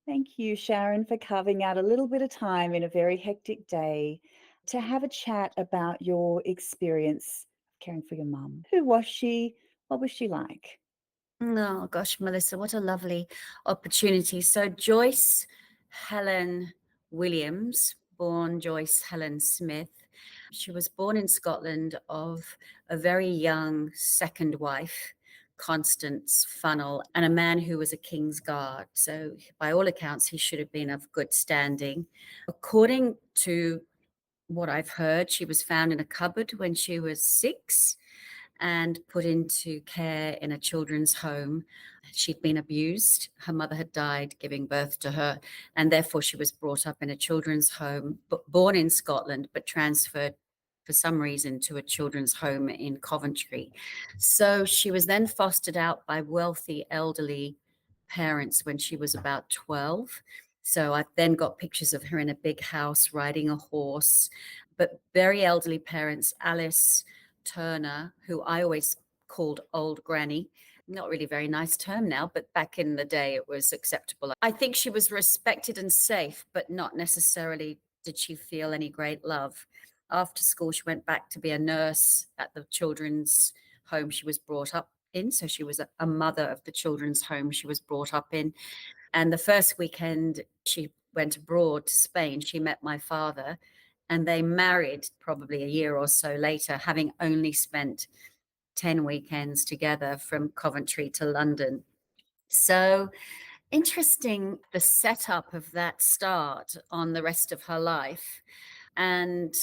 Thank you, Sharon, for carving out a little bit of time in a very hectic day to have a chat about your experience caring for your mum. Who was she? What was she like? Oh gosh, Melissa, what a lovely opportunity. So Joyce Helen Williams, born Joyce Helen Smith, she was born in Scotland of a very young second wife, Constance Funnell, and a man who was a King's Guard. So by all accounts, he should have been of good standing. According to what I've heard, she was found in a cupboard when she was 6 and put into care in a children's home. She'd been abused. Her mother had died giving birth to her, and therefore she was brought up in a children's home, but born in Scotland, but transferred for some reason to a children's home in Coventry. So she was then fostered out by wealthy elderly parents when she was about 12. So I've then got pictures of her in a big house riding a horse, but very elderly parents, Alice Turner, who I always called Old Granny. Not really a very nice term now, but back in the day it was acceptable. I think she was respected and safe, but not necessarily did she feel any great love. After school, she went back to be a nurse at the children's home she was brought up in. So she was a mother of the children's home she was brought up in. And the first weekend she went abroad to Spain, she met my father, and they married probably a year or so later, having only spent 10 weekends together from Coventry to London. So interesting, the setup of that start on the rest of her life. And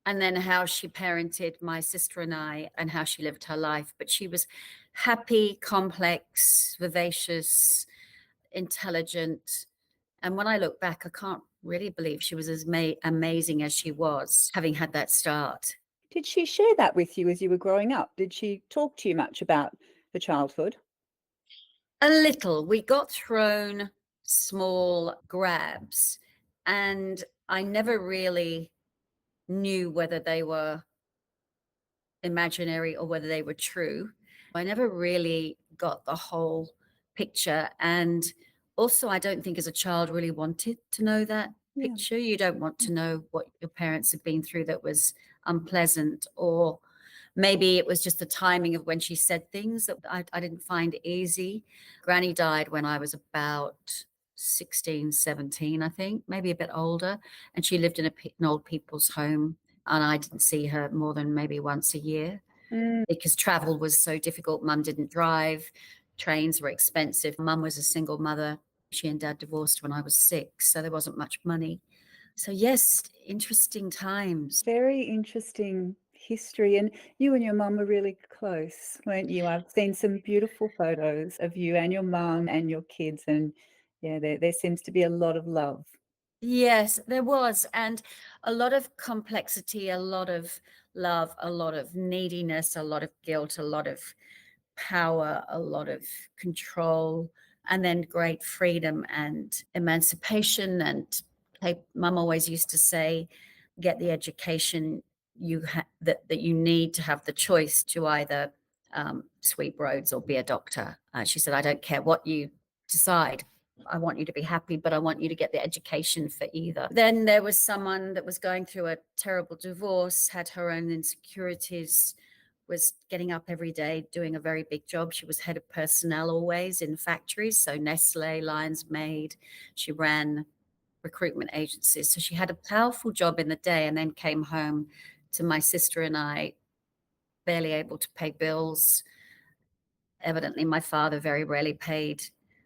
then how she parented my sister and I and how she lived her life. But she was happy, complex, vivacious, intelligent. And when I look back, I can't really believe she was as amazing as she was, having had that start. Did she share that with you as you were growing up? Did she talk to you much about her childhood? A little. We got thrown small grabs, and I never really knew whether they were imaginary or whether they were true. I never really got the whole picture. And also, I don't think as a child really wanted to know that Yeah. picture. You don't want to know what your parents have been through that was unpleasant, or maybe it was just the timing of when she said things that I didn't find easy. Granny died when I was about 16, 17, I think, maybe a bit older. And she lived in an old people's home. And I didn't see her more than maybe once a year Mm. because travel was so difficult. Mum didn't drive, trains were expensive. Mum was a single mother. She and dad divorced when I was 6, so there wasn't much money. So, yes, interesting times. Very interesting history. And you and your mum were really close, weren't you? I've seen some beautiful photos of you and your mum and your kids. And yeah, there seems to be a lot of love. Yes, there was. And a lot of complexity, a lot of love, a lot of neediness, a lot of guilt, a lot of power, a lot of control, and then great freedom and emancipation. And mum always used to say, get the education that you need to have the choice to either sweep roads or be a doctor. She said, I don't care what you decide. I want you to be happy, but I want you to get the education for either. Then there was someone that was going through a terrible divorce, had her own insecurities, was getting up every day, doing a very big job. She was head of personnel always in factories. So Nestle, Lion's Maid, she ran recruitment agencies. So she had a powerful job in the day and then came home to my sister and I, barely able to pay bills. Evidently, my father very rarely paid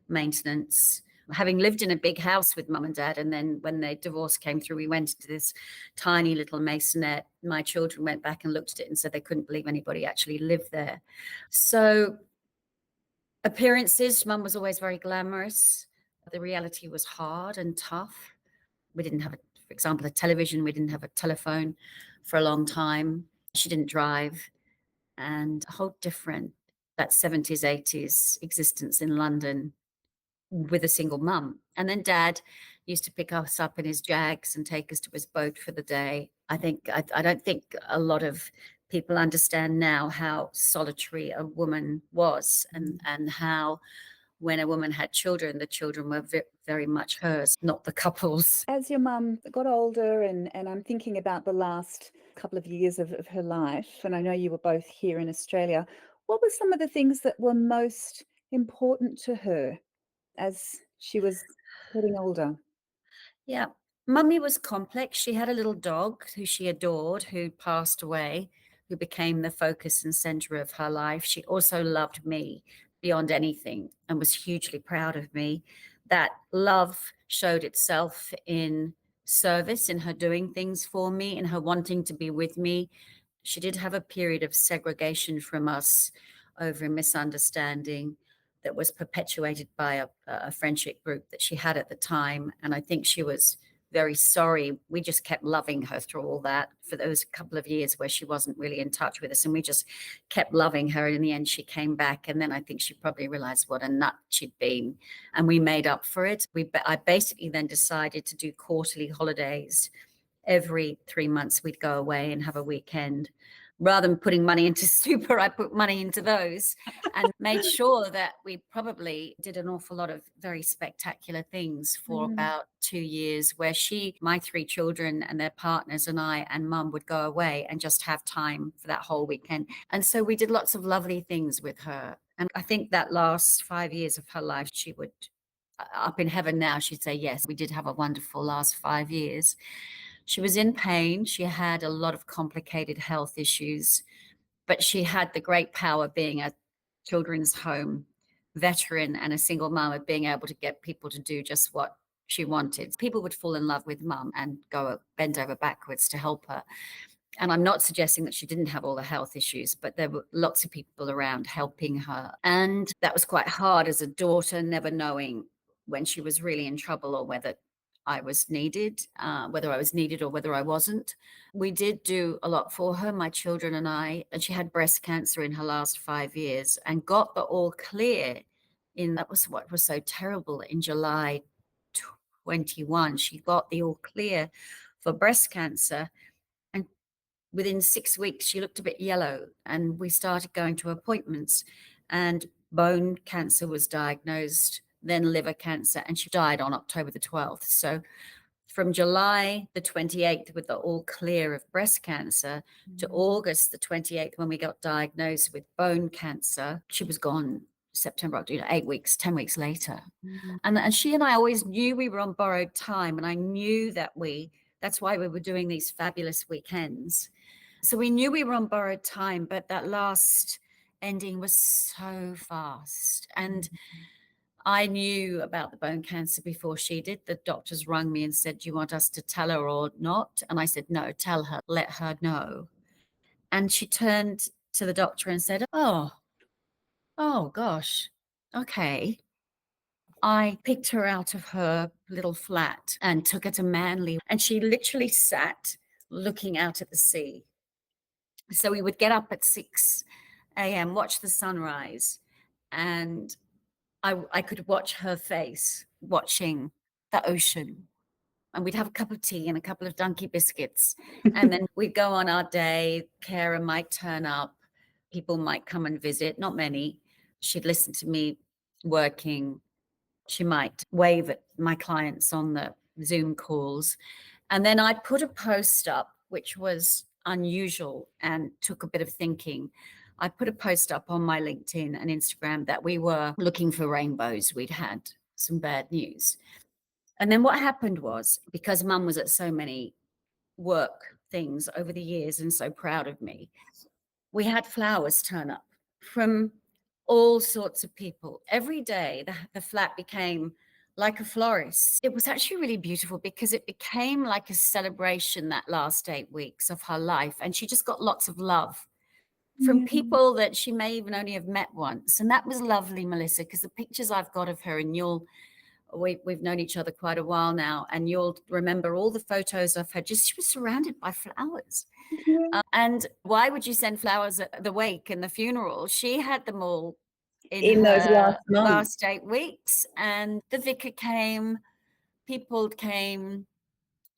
maintenance. Having lived in a big house with mum and dad, and then when the divorce came through, we went into this tiny little maisonette. My children went back and looked at it and said they couldn't believe anybody actually lived there. So, appearances, mum was always very glamorous. The reality was hard and tough. We didn't have, for example, a television. We didn't have a telephone for a long time. She didn't drive, and a whole different that 70s, 80s existence in London with a single mum. And then dad used to pick us up in his Jags and take us to his boat for the day. I don't think a lot of people understand now how solitary a woman was, and how when a woman had children, the children were very much hers, not the couple's. As your mum got older, and I'm thinking about the last couple of years of her life, and I know you were both here in Australia, what were some of the things that were most important to her as she was getting older? Yeah. Mummy was complex. She had a little dog who she adored, who passed away, who became the focus and center of her life. She also loved me beyond anything and was hugely proud of me. That love showed itself in service, in her doing things for me, in her wanting to be with me. She did have a period of segregation from us over a misunderstanding that was perpetuated by a friendship group that she had at the time. And I think she was very sorry. We just kept loving her through all that for those couple of years where she wasn't really in touch with us. And we just kept loving her. And in the end, she came back. And then I think she probably realized what a nut she'd been. And we made up for it. I basically then decided to do quarterly holidays. Every 3 months, we'd go away and have a weekend. Rather than putting money into super, I put money into those and made sure that we probably did an awful lot of very spectacular things for Mm. about 2 years, where my 3 children and their partners and I and mum would go away and just have time for that whole weekend. And so we did lots of lovely things with her. And I think that last 5 years of her life, she would, up in heaven now, she'd say, yes, we did have a wonderful last 5 years. She was in pain. She had a lot of complicated health issues, but she had the great power, being a children's home veteran and a single mum, of being able to get people to do just what she wanted. People would fall in love with mum and go bend over backwards to help her. And I'm not suggesting that she didn't have all the health issues, but there were lots of people around helping her. And that was quite hard as a daughter, never knowing when she was really in trouble or whether I was needed, whether I was needed or whether I wasn't. We did do a lot for her, my children and I, and she had breast cancer in her last 5 years and got the all clear that was what was so terrible, in July 21. She got the all clear for breast cancer. And within 6 weeks, she looked a bit yellow, and we started going to appointments, and bone cancer was diagnosed, then liver cancer, and she died on October the 12th. So from July the 28th with the all clear of breast cancer to August the 28th, when we got diagnosed with bone cancer, she was gone September, October, 8 weeks, 10 weeks later. Mm. And she and I always knew we were on borrowed time. And I knew that's why we were doing these fabulous weekends. So we knew we were on borrowed time, but that last ending was so fast. And I knew about the bone cancer before she did. The doctors rang me and said, do you want us to tell her or not? And I said, no, tell her, let her know. And she turned to the doctor and said, oh gosh, okay. I picked her out of her little flat and took her to Manly, and she literally sat looking out at the sea. So we would get up at 6 a.m., watch the sunrise, and I could watch her face watching the ocean. And we'd have a cup of tea and a couple of donkey biscuits. And then we'd go on our day. Carer might turn up. People might come and visit, not many. She'd listen to me working. She might wave at my clients on the Zoom calls. And then I put a post up, which was unusual and took a bit of thinking. I put a post up on my LinkedIn and Instagram that we were looking for rainbows. We'd had some bad news. And then what happened was, because mum was at so many work things over the years and so proud of me, we had flowers turn up from all sorts of people. Every day, the flat became like a florist. It was actually really beautiful because it became like a celebration that last 8 weeks of her life. And she just got lots of love from Yeah. people that she may even only have met once. And that was lovely, Melissa, because the pictures I've got of her, and we've known each other quite a while now, and you'll remember all the photos of her. She was surrounded by flowers. Yeah. And why would you send flowers at the wake and the funeral? She had them all in In those her last months. last 8 weeks. And the vicar came, people came.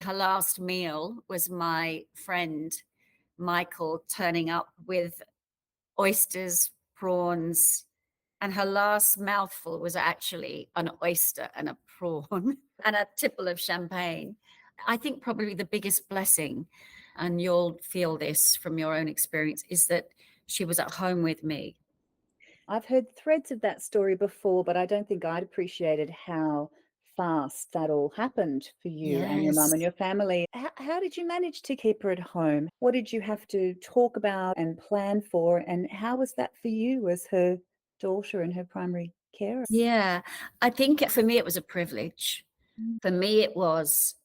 Her last meal was my friend Michael turning up with oysters, prawns, And her last mouthful was actually an oyster and a prawn and a tipple of champagne. I think probably the biggest blessing, and you'll feel this from your own experience, is that she was at home with me. I've heard threads of that story before, but I don't think I'd appreciated how fast that all happened for you and your mum and Yes. your family. How did you manage to keep her at home? What did you have to talk about and plan for? And how was that for you as her daughter and her primary carer? Yeah. I think for me, it was a privilege. Mm. For me, it was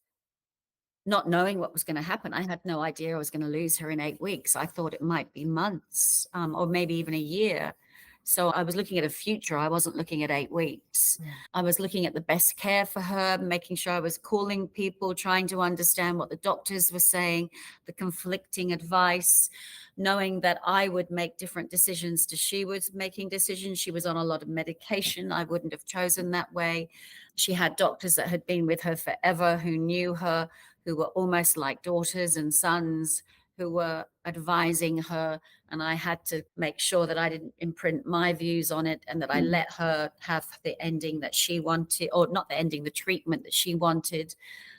not knowing what was going to happen. I had no idea I was going to lose her in 8 weeks. I thought it might be months, or maybe even a year. So I was looking at a future. I wasn't looking at 8 weeks. Yeah. I was looking at the best care for her, making sure I was calling people, trying to understand what the doctors were saying, the conflicting advice, knowing that I would make different decisions to she was making decisions. She was on a lot of medication. I wouldn't have chosen that way. She had doctors that had been with her forever, who knew her, who were almost like daughters and sons, who were advising her. And I had to make sure that I didn't imprint my views on it, and that I Mm. let her have the ending that she wanted, or not the ending, the treatment that she wanted.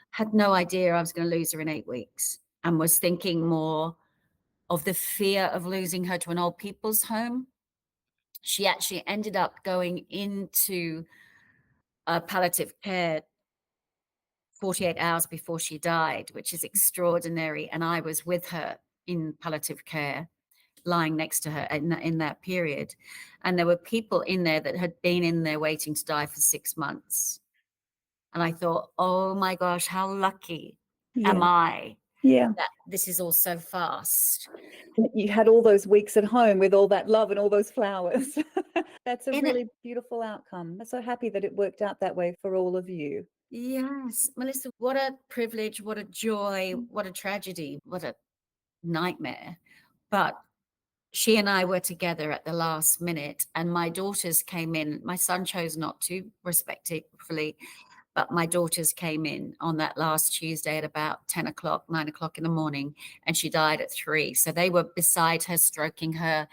Had no idea I was going to lose her in 8 weeks, and was thinking more of the fear of losing her to an old people's home. She actually ended up going into palliative care 48 hours before she died, which is extraordinary. And I was with her in palliative care, lying next to her in that period. And there were people in there that had been in there waiting to die for 6 months. And I thought, oh my gosh, how lucky am Yeah. I Yeah. that this is all so fast. You had all those weeks at home with all that love and all those flowers. That's a In it, really beautiful outcome. I'm so happy that it worked out that way for all of you. yes, Melissa, what a privilege, what a joy, what a tragedy, what a nightmare. But she and I were together at the last minute, and my daughters came in. My son chose not to, respectfully, but my daughters came in on that last Tuesday at about 10 o'clock, 9 o'clock in the morning, and she died at 3. So they were beside her, stroking her.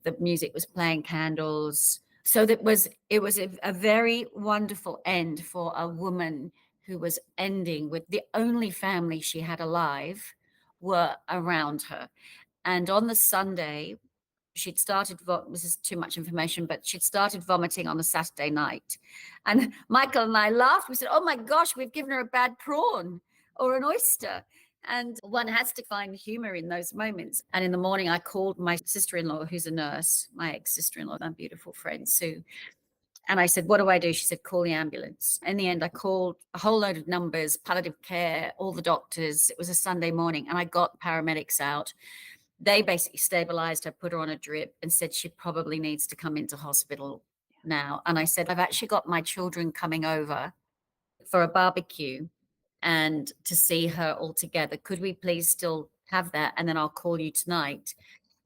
The music was playing, candles. So it was a very wonderful end for a woman who was ending with the only family she had alive were around her. And on the Sunday, she'd started, this is too much information, but she'd started vomiting on the Saturday night. And Michael and I laughed. We said, oh my gosh, we've given her a bad prawn or an oyster. And one has to find humor in those moments. And in the morning, I called my sister-in-law, who's a nurse, my ex-sister-in-law, my beautiful friend, Sue. And I said, what do I do? She said, call the ambulance. In the end, I called a whole load of numbers, palliative care, all the doctors. It was a Sunday morning, and I got paramedics out. They basically stabilized her, put her on a drip, and said she probably needs to come into hospital now. And I said, I've actually got my children coming over for a barbecue and to see her all together. Could we please still have that? And then I'll call you tonight.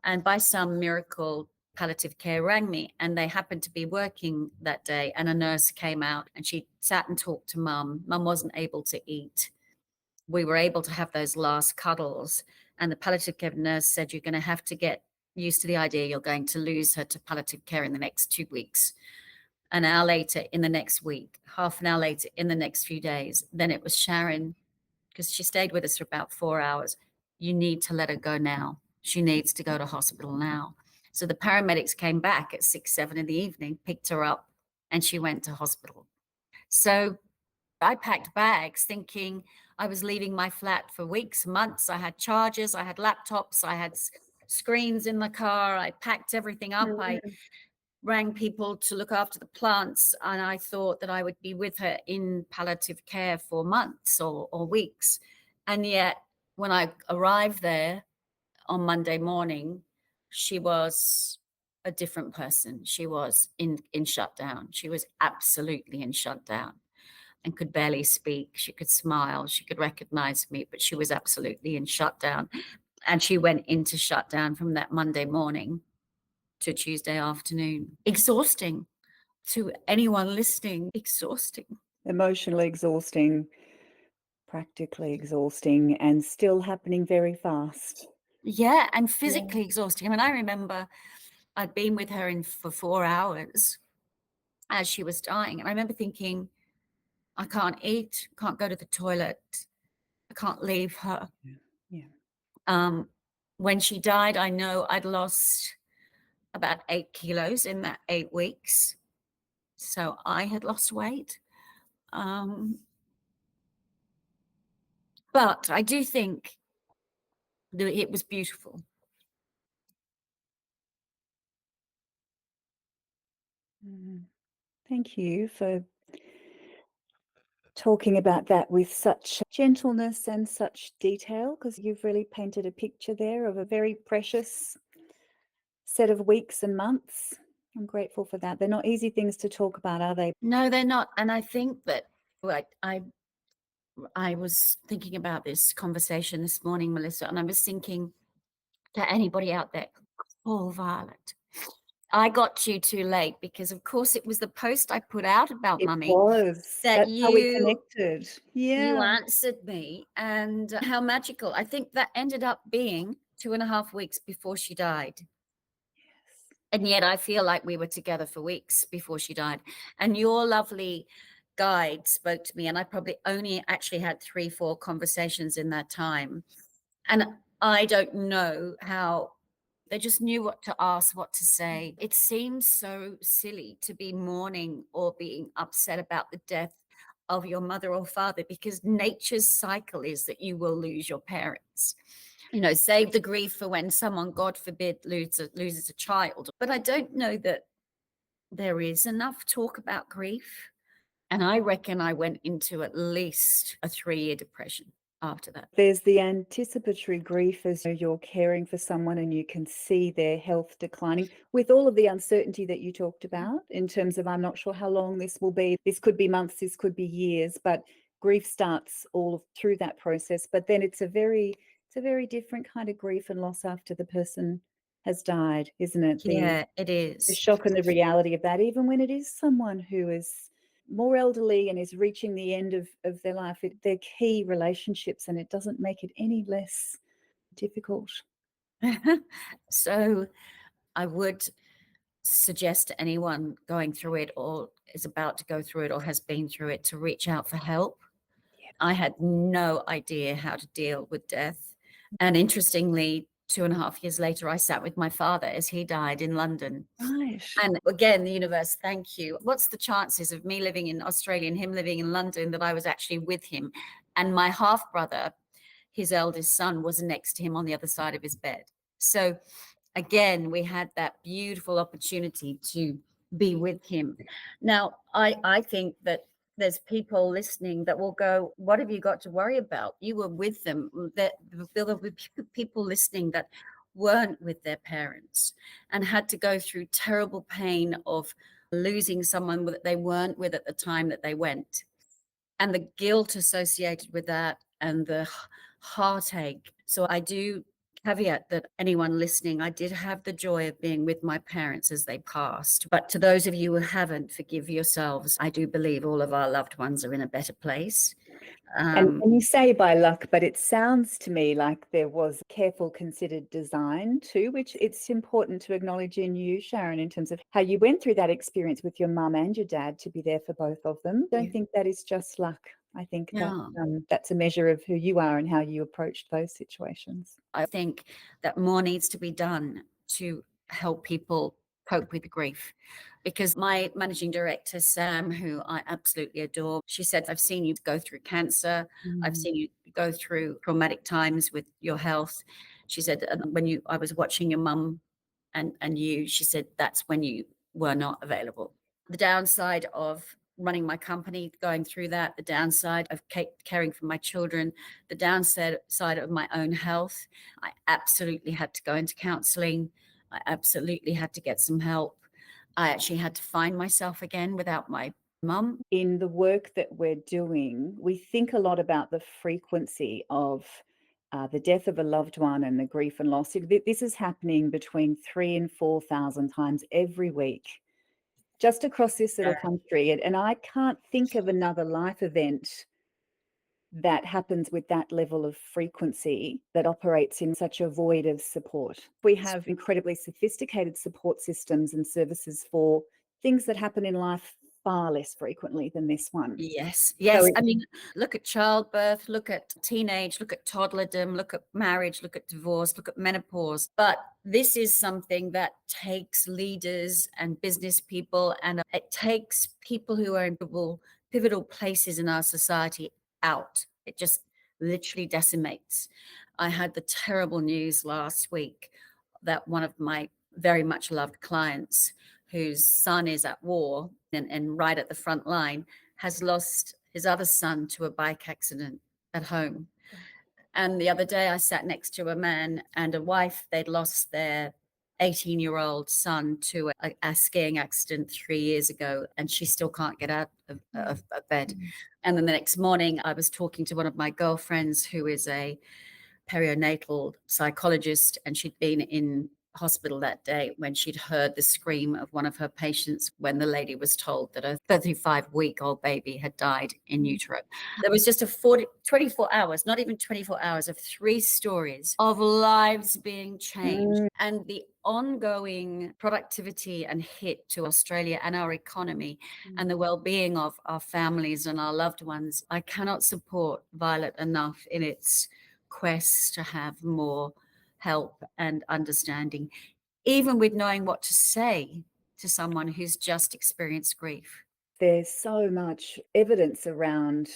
And by some miracle, palliative care rang me, and they happened to be working that day. And a nurse came out, and she sat and talked to mum. Mum wasn't able to eat. We were able to have those last cuddles. And the palliative care nurse said, you're going to have to get used to the idea you're going to lose her to palliative care in the next 2 weeks. An hour later, in the next week, half an hour later, in the next few days. Then it was Sharon, because she stayed with us for about 4 hours. You need to let her go now. She needs to go to hospital now. So the paramedics came back at 6, 7 in the evening, picked her up, and she went to hospital. So I packed bags thinking I was leaving my flat for weeks, months. I had chargers, I had laptops, I had screens in the car. I packed everything up. I Mm. rang people to look after the plants, and I thought that I would be with her in palliative care for months or weeks. And yet, when I arrived there on Monday morning, she was a different person. She was in shutdown. She was absolutely in shutdown and could barely speak. She could smile. She could recognize me, but she was absolutely in shutdown. And she went into shutdown from that Monday morning to Tuesday afternoon. Exhausting to anyone listening, exhausting. Emotionally exhausting, practically exhausting, and still happening very fast. Yeah, and Yeah. physically exhausting. I mean, I remember I'd been with her in for 4 hours as she was dying, and I remember thinking, "I can't eat, can't go to the toilet, I can't leave her." Yeah. Yeah. Um, when she died, I know I'd lost about 8 kilos in that 8 weeks, so I had lost weight. Um, but I do think that it was beautiful. Mhm. Thank you for talking about that with such gentleness and such detail, because you've really painted a picture there of a very precious set of weeks and months. I'm grateful for that. They're not easy things to talk about, are they? No, they're not, and I think that, like, I was thinking about this conversation this morning, Melissa, and I was thinking to anybody out there, call Violet. I got you too late because, of course, it was the post I put out about It Mummy was. that That's how we you connected. you Yeah. answered me, and how magical. I think that ended up being 2.5 weeks before she died. And yet I feel like we were together for weeks before she died. And your lovely guide spoke to me, and I probably only actually had 3, 4 conversations in that time. And I don't know how they just knew what to ask, what to say. It seems so silly to be mourning or being upset about the death of your mother or father, because nature's cycle is that you will lose your parents. Save the grief for when someone, God forbid, loses a child. But I don't know that there is enough talk about grief. And I reckon I went into at least a 3-year depression after that. There's the anticipatory grief as you're caring for someone and you can see their health declining with all of the uncertainty that you talked about in terms of, I'm not sure how long this will be. This could be months, this could be years, but grief starts through that process. But then it's a very different kind of grief and loss after the person has died, isn't it? Yeah, it The is. shock and the reality of that, even when it is someone who is more elderly and is reaching the end of their life, they're key relationships, and it doesn't make it any less difficult. So I would suggest to anyone going through it or is about to go through it or has been through it to reach out for help. Yeah. I had no idea how to deal with death. And interestingly, 2.5 years later, I sat with my father as he died in London. Right. And again, the universe, thank you. What's the chances of me living in Australia and him living in London that I was actually with him? And my half brother, his eldest son, was next to him on the other side of his bed. So again, we had that beautiful opportunity to be with him. Now, I think that there's people listening that will go, what have you got to worry about? You were with them. There'll be people listening that weren't with their parents and had to go through terrible pain of losing someone that they weren't with at the time that they went, and the guilt associated with that and the heartache. So I do caveat that anyone listening, I did have the joy of being with my parents as they passed. But to those of you who haven't, forgive yourselves. I do believe all of our loved ones are in a better place. And you say by luck, but it sounds to me like there was careful, considered design too, which it's important to acknowledge in you, Sharon, in terms of how you went through that experience with your mum and your dad to be there for both of them. I don't think that is just luck. I think that Yeah. that's a measure of who you are and how you approached those situations. I think that more needs to be done to help people cope with grief. Because my managing director, Sam, who I absolutely adore, she said, I've seen you go through cancer. I've seen you go through traumatic times with your health. She said, when I was watching your mum and you, she said, that's when you were not available. The downside of running my company, going through that, the downside of caring for my children, the downside of my own health. I absolutely had to go into counseling. I absolutely had to get some help. I actually had to find myself again without my mum. In the work that we're doing, we think a lot about the frequency of the death of a loved one and the grief and loss. This is happening between 3,000 and 4,000 times every week, just across this little country. And I can't think of another life event that happens with that level of frequency that operates in such a void of support. We have incredibly sophisticated support systems and services for things that happen in life far less frequently than this one. Yes, So yes. I it's mean, look at childbirth, look at teenage, look at toddlerdom, look at marriage, look at divorce, look at menopause. But this is something that takes leaders and business people, and it takes people who are in pivotal places in our society out. It just literally decimates. I had the terrible news last week that one of my very much loved clients, whose son is at war and right at the front line, has lost his other son to a bike accident at home. And the other day, I sat next to a man and a wife. They'd lost their 18-year-old son to a skiing accident 3 years ago, and she still can't get out of bed. And then the next morning, I was talking to one of my girlfriends who is a perinatal psychologist, and she'd been in hospital that day when she'd heard the scream of one of her patients when the lady was told that a 35-week-old baby had died in utero. There was just 24 hours, not even 24 hours, of 3 stories of lives being changed. And the ongoing productivity and hit to Australia and our economy and the well-being of our families and our loved ones, I cannot support Violet enough in its quest to have more help and understanding, even with knowing what to say to someone who's just experienced grief. There's so much evidence around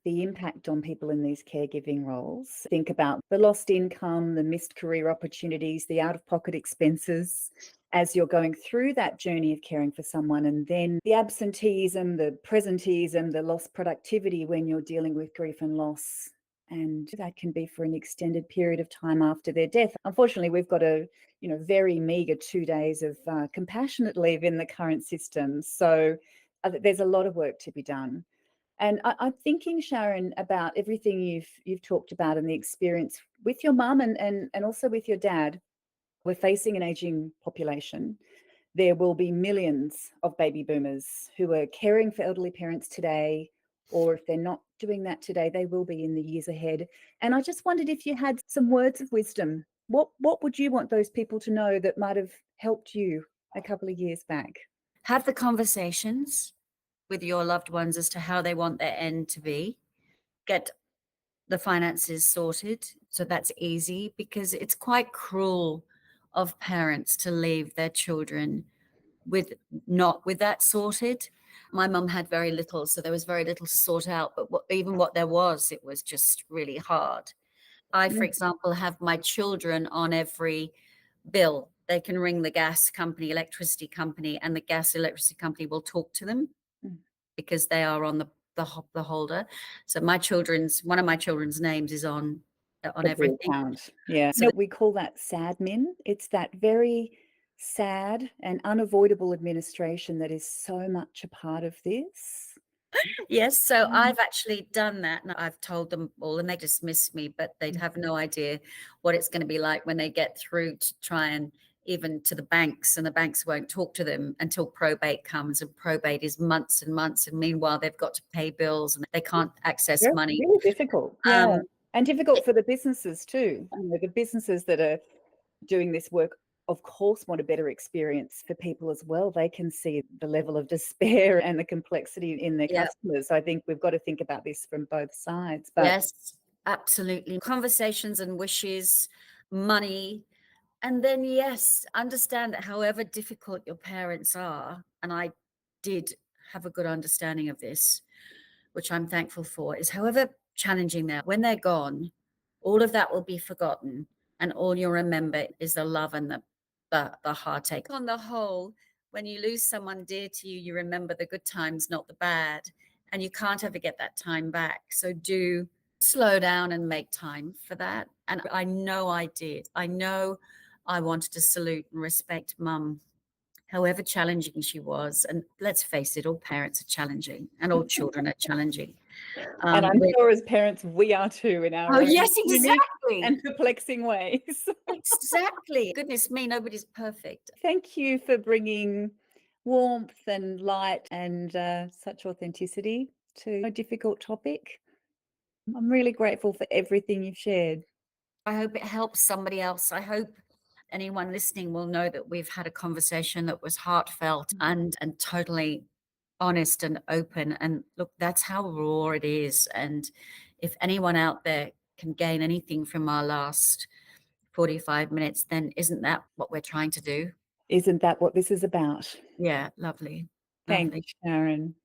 the impact on people in these caregiving roles. Think about the lost income, the missed career opportunities, the out-of-pocket expenses as you're going through that journey of caring for someone, and then the absenteeism, the presenteeism, the lost productivity when you're dealing with grief and loss. And that can be for an extended period of time after their death. Unfortunately, we've got a very meager 2 days of compassionate leave in the current system. So there's a lot of work to be done. And I'm thinking, Sharon, about everything you've talked about and the experience with your mum and also with your dad. We're facing an aging population. There will be millions of baby boomers who are caring for elderly parents today, or if they're not doing that today, they will be in the years ahead. And I just wondered if you had some words of wisdom. What would you want those people to know that might have helped you a couple of years back? Have the conversations with your loved ones as to how they want their end to be. Get the finances sorted. So that's easy, because it's quite cruel of parents to leave their children with not with that sorted. My mum had very little, so there was very little to sort out. But even what there was, it was just really hard. I, for example, have my children on every bill. They can ring the gas company, electricity company, and the gas electricity company will talk to them because they are on the holder. So one of my children's names is on Every everything. account. Yeah. So We call that SADMIN. It's that very sad and unavoidable administration that is so much a part of this. yes, so I've actually done that, and I've told them all, and they dismiss me, but they'd have no idea what it's going to be like when they get through to try and even to the banks, and the banks won't talk to them until probate comes, and probate is months and months, and meanwhile they've got to pay bills and they can't access Yeah, money. really difficult. Yeah. Um, And difficult for the businesses too. The businesses that are doing this work, of course, want a better experience for people as well. They can see the level of despair and the complexity in their yeah, customers. So I think we've got to think about this from both sides. But yes, absolutely. Conversations and wishes, money. And then, yes, understand that however difficult your parents are, and I did have a good understanding of this, which I'm thankful for, is however challenging they're, when they're gone, all of that will be forgotten. And all you'll remember is the love and the heartache. On the whole, when you lose someone dear to you, you remember the good times, not the bad. And you can't ever get that time back. So do slow down and make time for that. And I know I did. I know I wanted to salute and respect mum, however challenging she was. And let's face it, all parents are challenging and all children are challenging. and I'm sure as parents, we are too in Oh, our own yes, unique exactly. and perplexing ways. Exactly. Goodness me, nobody's perfect. Thank you for bringing warmth and light and such authenticity to a difficult topic. I'm really grateful for everything you've shared. I hope it helps somebody else. I hope anyone listening will know that we've had a conversation that was heartfelt and totally honest and open. And look, that's how raw it is. And if anyone out there can gain anything from our last 45 minutes, then isn't that what we're trying to do? Isn't that what this is about? Yeah, lovely. Thanks, Lovely. Sharon.